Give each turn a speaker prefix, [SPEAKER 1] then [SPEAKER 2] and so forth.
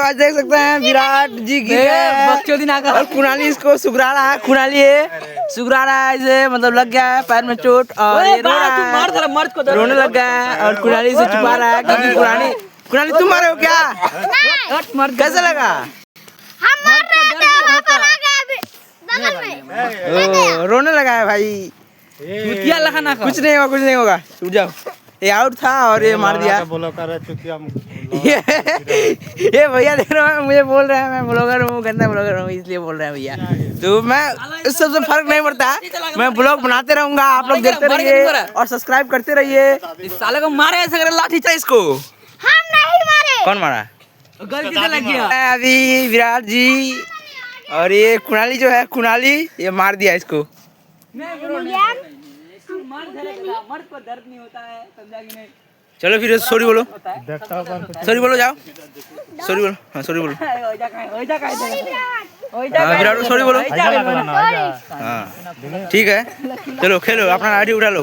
[SPEAKER 1] आज देख सकते हैं विराट जी गिर गए और कुणाली इसको सुगरा रहा है। कुणाली है सुगरा रहा है इसे, मतलब लग गया है पैर में चोट और ये रो रहा है, रोने लग गया है और कुणाली से छुपा रहा है क्योंकि कुणाली तुम मारे हो क्या? कैसे लगा? रोने लगा है भाई। कुछ नहीं होगा उठ जाओ। ये आउट था और ये मार दिया। ये भैया देख रहे हो मुझे बोल रहे हैं मैं ब्लॉगर हूँ, गंदा ब्लॉगर हूँ, इसलिए बोल रहे हैं भैया। तो मैं इस सबसे फर्क नहीं पड़ता, मैं ब्लॉग बनाते रहूंगा, आप लोग देखते रहिए और सब्सक्राइब करते रहिए। इस साले को मारे ऐसे लाठी था इसको।
[SPEAKER 2] हम नहीं मारे।
[SPEAKER 1] कौन मारा? गल किसे लग गया? अभी विराट जी और ये कुणाली जो है, कुणाली ये मार दिया इसको। मर्द को दर्द नहीं होता है, समझा कि नहीं? चलो फिर सॉरी बोलो, सॉरी बोलो, जाओ सॉरी बोलो। हाँ सॉरी बोलो, हाँ विराट को सॉरी बोलो। हाँ ठीक है, चलो खेलो, अपना आईडी उठा लो।